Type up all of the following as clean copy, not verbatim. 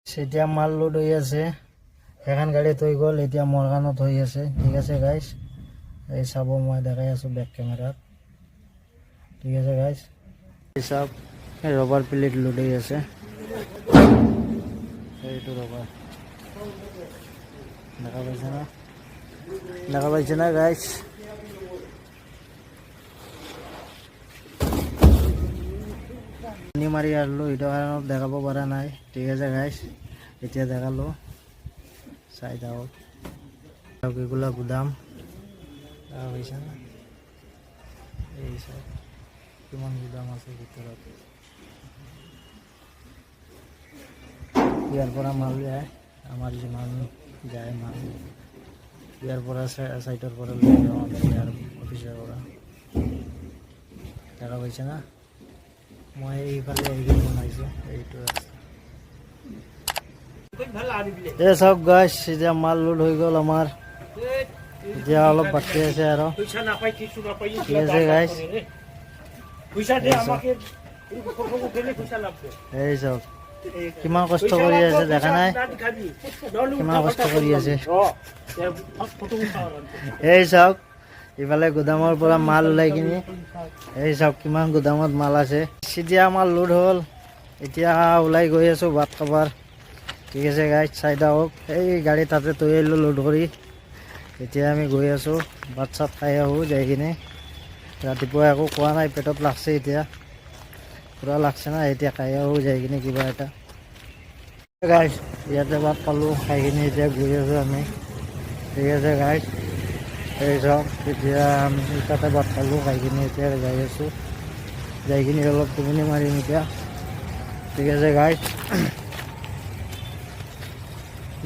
সেটা মাল লোড হয়ে আছে, এখন গাড়ি থৈ গ'ল, এতিয়া মৰগানত হৈ আছে। ঠিক আছে গাইজ, এই চাব, মই দেখাই আছোঁ বেক কেমেৰাত। ঠিক আছে গাইজ, এই চাওক, এই ৰবাৰ প্লেট লোড হৈ আছে, এইটো ৰবাৰ দেখা পাইছে না, দেখা পাইছে না গাইজ। পানী মাৰি আনিলোঁ, সেইটো কাৰণত দেখাব পৰা নাই। ঠিক আছে গাইজ, এতিয়া দেখালোঁ, চাই যাওক। এগুলা গুদাম দেখা পাইছে না, এই চাওক কিমান গুদাম আছে ভিতৰত। ইয়াৰ পৰা মাল যায়, আমাৰ যিমান যায় মাল, ইয়াৰ পৰা চাইডৰ পৰা লৈ যাওঁ আমি, ইয়াৰ অফিচৰ পৰা। দেখা পাইছে না, মই এইফালে আহি বনাইছোঁ, এইটো ৰাস্তা। এই চাওক গাইছ, এতিয়া মাল লোড হৈ গ'ল আমাৰ, এতিয়া অলপ বাকী আছে আৰু। ঠিক আছে গাইছ, এই চাওক কিমান কষ্ট কৰি আছে, দেখা নাই কিমান কষ্ট কৰি আছে। এই চাওক, ইফালে গুদামৰ পৰা মাল ওলাই কিনি, এই চাওক কিমান গুদামত মাল আছে। এতিয়া আমাৰ লোড হ'ল, এতিয়া ওলাই গৈ আছোঁ ভাত খাবার। ঠিক আছে গাইজ, চাই থাকক, এই গাড়ী তাতে থৈ আহিলোঁ লোড কৰি। এতিয়া আমি গৈ আছোঁ, ভাত চাত খাই আহোঁ যাই কিনে। ৰাতিপুৱা একো খোৱা নাই, পেটত লাগছে এতিয়া, পূৰা লাগছে না, এতিয়া খাই আহোঁ যাই কিনে কিবা এটা। গাইজ, ইয়াতে ভাত খালোঁ, খাই কিনে এতিয়া গৈ আছোঁ আমি। ঠিক আছে গাইজ, এই চাওক, এতিয়া আমি তাতে ভাত খালোঁ, খাই কিনে এতিয়া যাই আছোঁ, যাই কিনে অলপ টোপনি মাৰিম এতিয়া। ঠিক আছে গাইজ,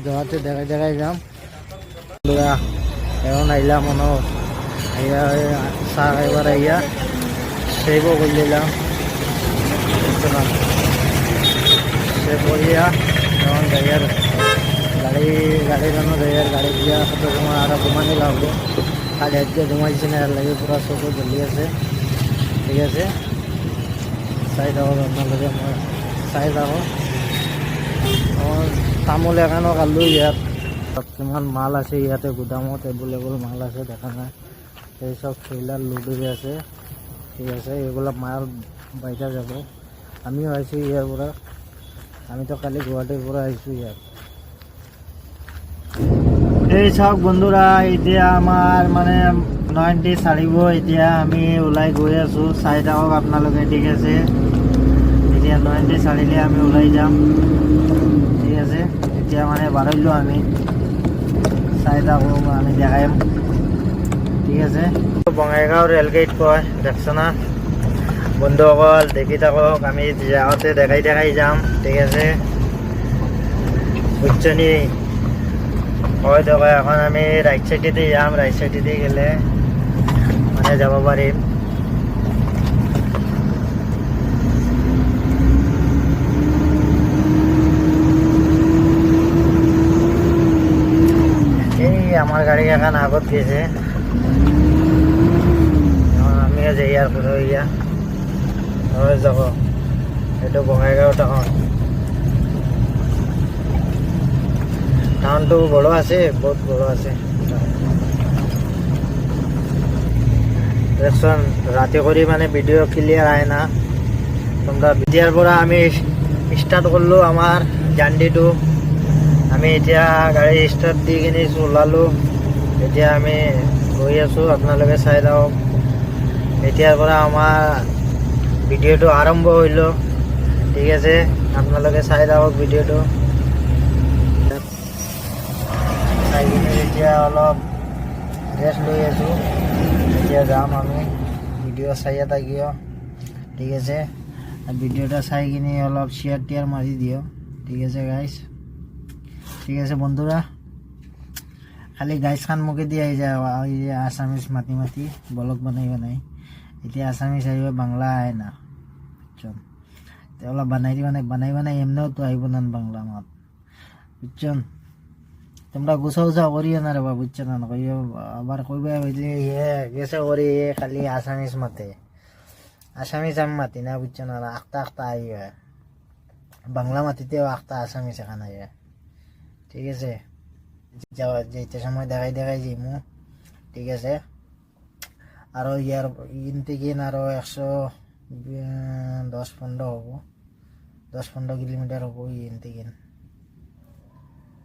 যোৱাতে দেখাই দেখাই যাম। এখন আহিলা মনত আইয়া, চাহ খাইবার আইয়া সেবও করে দিলাম, সে করিয়া এখন যাইয়ার গাড়ি রানো যাইয়ার গাড়ি দিয়া কত সময় আর ঘুমানি লাগবো। কালি আজকে ঘুমাইছি না, এর লাগে পুরা চকু জ্বলি আছে। ঠিক আছে, চাই থাকো আপনাদের, মই চাই থাকো। তামোল এখানো কালো ইয়াত, কিমান মাল আছে ইয়াতে গুদামত, এভেলেবল মাল আছে, দেখা নাই। এই সব ট্রেলার লোড হয়ে আছে। ঠিক আছে, এগুলো মাল বাইটা যাব। আমিও আইছি ইয়ার পৰা, আমি তো কালি গুৱাহাটীৰ পৰা আহিছোঁ ইয়াত। এই চাওক বন্ধুৰা, এতিয়া আমাৰ মানে 90 চাৰিব, এতিয়া আমি ওলাই গৈ আছোঁ, চাই থাকক আপোনালোকে। ঠিক আছে, এতিয়া 90 চাৰিলে আমি ওলাই যাম। ঠিক আছে, এতিয়া মানে বাঢ়িলোঁ আমি, চাই থাকক, আমি দেখাইম। ঠিক আছে, বঙাইগাঁও ৰেলগেট কয়, দেখছ না বন্ধুসকল, দেখি থাকক, আমি যাওঁতে দেখাই দেখাই যাম। ঠিক আছে, বুঝছনি হয় দেখো, এখন আমি রাইট সাইডেতে যাম, রাইট সাইডেতে গেলে মানে যাব পাৰিম। এই আমার গাড়ি এখন আগত গেছে, আমিও যাই আর পুরো ইয়া যাব। এইটো বঙাইগাঁও টাউন, টাউনটো বড় আছে, বহুত বড় আছে। দেখুন রাতে করে মানে ভিডিও ক্লিয়ার আয় না, তোমরা ভিডিওর পৰা আমি স্টার্ট করলো আমার জার্নিটো। আমি এতিয়া গাড়ি স্টার্ট দি কিনে ওলালো, এতিয়া আমি গৈ আছোঁ, আপোনালোকে চাই থাকক। এতিয়াৰ পৰা আমাৰ ভিডিওটো আৰম্ভ হইল। ঠিক আছে, আপোনালোকে চাই থাকক ভিডিওটো। চাই কিনে এতিয়া অলপ ৰেষ্ট লৈ আছোঁ, এতিয়া যাম আমি। ভিডিও চাই থাকিও। ঠিক আছে, ভিডিওটা চাই কিনে অলপ শেয়ার টিয়ার মারি দিও। ঠিক আছে গাইস, ঠিক আছে বন্ধুরা, খালি গাইস খান মুখে দিয়ে যায় আসামিস মাতি মাতি ব্লগ বানাই বানাই। এতিয়া আসামিস আহিব, বাংলা আহে না, বুঝছেন? অলপ বানাই বানাই এমনিও তো আহিব না বাংলা মাত, বুঝছেন? তোমরা গুছা গুছা করিও না রে বা, বুঝছো না? আবার কইবা গেছে করি খালি আসামিস মাতে, আসামিস আমি মাতি না, বুঝছো না? আখতা আখতা আই বাংলা মাটিতেও একটা আসামিস এখানে আইয়া, ঠিক আছে। যাওয়া যেতে সময় দেখাই দেখাই যাইমু, ঠিক আছে। আরো ইয়ার ইন থেকে আরো 110-15 হবো, 10-15 কিলোমিটার হবো ইন থেকে,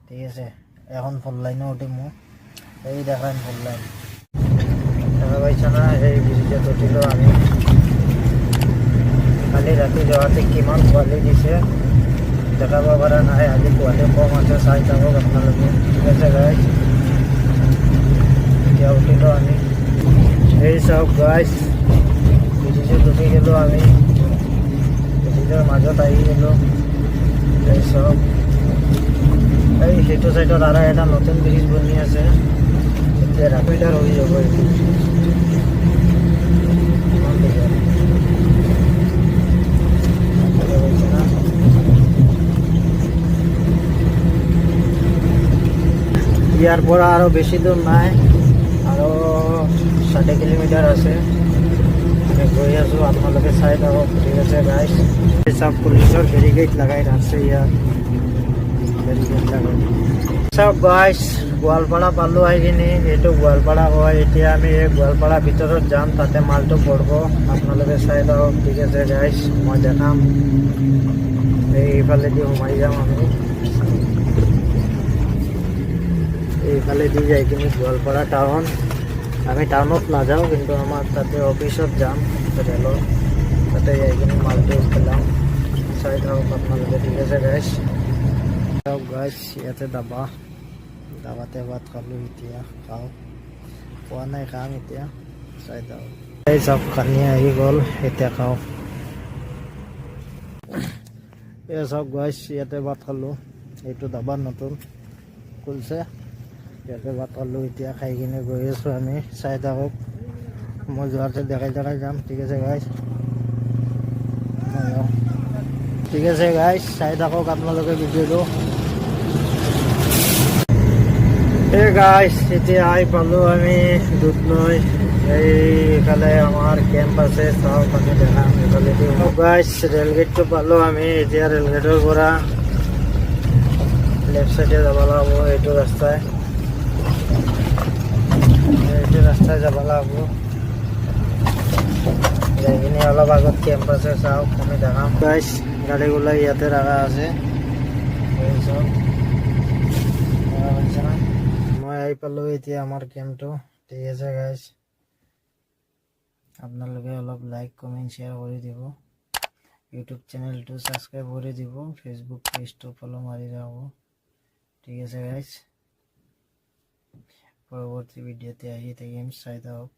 ঠিক আছে। এখন ফোর লাইনে উঠিমু, এই দেখান ফোর লাইন দেখা পাইছ না। এই ব্রিজত উঠিল আমি, কালি রাতি যাওয়াতে কিমান পোৱালি দিছে দেখাব পৰা নাই। আজি পোৱালি কম আছে, চাই থাকক আপোনালোকে, ঠিক আছে গাইজ। এতিয়া উঠিলো আমি, এই চাওক গাইজ, ব্ৰিজত উঠি গেলো আমি, ব্ৰিজৰ মাজত আহি গেলো। এই চাওক, এই সেইটো চাইডত আৰু এটা নতুন ব্ৰিজ বনি আছে, এতিয়া ৰাপিডাৰ হৈ যাব এইটো। কিমান দীঘল ইয়াৰ পৰা আৰু বেছি দূৰ নাই, আৰু 60 কিলোমিটাৰ আছে। আমি গৈ আছো, আপোনালোকে চাই থাকক, ঠিক আছে গাইজ। চব পুলিচৰ বেৰিকেড লগাই ৰাখছে ইয়াত, বেৰিকেড লগাই। চব গাইজ, গোৱালপাৰা পালো আহি কিনি, এইটো গোৱালপাৰা হয়। এতিয়া আমি এই গোৱালপাৰা ভিতৰত যাম, তাতে মালটো পৰব, আপোনালোকে চাই থাকক, ঠিক আছে গাইজ। মই দেখাম, এইফালেদি সোমাই যাম আমি, এইফালে দি যাই কিনি গোৱালপাৰা টাউন। আমি টাউনত নাযাওঁ, কিন্তু আমাৰ তাতে অফিচত যাম ৰেলৰ, তাতে যাই কিনি মালটো পেলাম, চাই থাকক আপোনালোকে, ঠিক আছে গাইজ। চাওক গাইজ, ইয়াতে দাবাতে ভাত খালোঁ, এতিয়া খাওঁ, খোৱা নাই, খাম এতিয়া, চাই থাকক। এই চব খানি আহি গ'ল, এতিয়া খাওঁ। এই চব গাইজ, ইয়াতে ভাত খালোঁ, এইটো দাবা নতুন খুলছে, ইয়াতে ভাত খালোঁ। এতিয়া খাই কিনে গৈ আছোঁ আমি, চাই থাকক, মই যোৱাতে দেখাই দেখাই যাম, ঠিক আছে গাইজ। ঠিক আছে গাইজ, চাই থাকক আপোনালোকে ভিডিঅ'টো। এই গাইজ, এতিয়া আহি পালোঁ আমি দুধনৈ। এইফালে আমাৰ কেম্প আছে, চাওক আমি দেখাম এইফালেদি। গাইজ, ৰেলগেটটো পালোঁ আমি, এতিয়া ৰেলগেটৰ পৰা লেফ্ট চাইডে যাব লাগিব, এইটো ৰাস্তাই যাব লাগিব। যাই কিনে অলপ আগত কেম্প আছে, চাওক আমি দেখাম গাইজ। গাড়ীগুলা ইয়াতে ৰাখা আছে, মই আহি পালোঁ এতিয়া আমাৰ কেম্পটো, ঠিক আছে গাইজ। আপোনালোকে অলপ লাইক কমেণ্ট শ্বেয়াৰ কৰি দিব, ইউটিউব চেনেলটো ছাবস্ক্ৰাইব কৰি দিব, ফেচবুক পেজটো ফ'ল' মাৰি যাব, ঠিক আছে গাইজ। পৰৱৰ্তী ভিডিঅ'তে আহি থাকিম, চাই থাকক।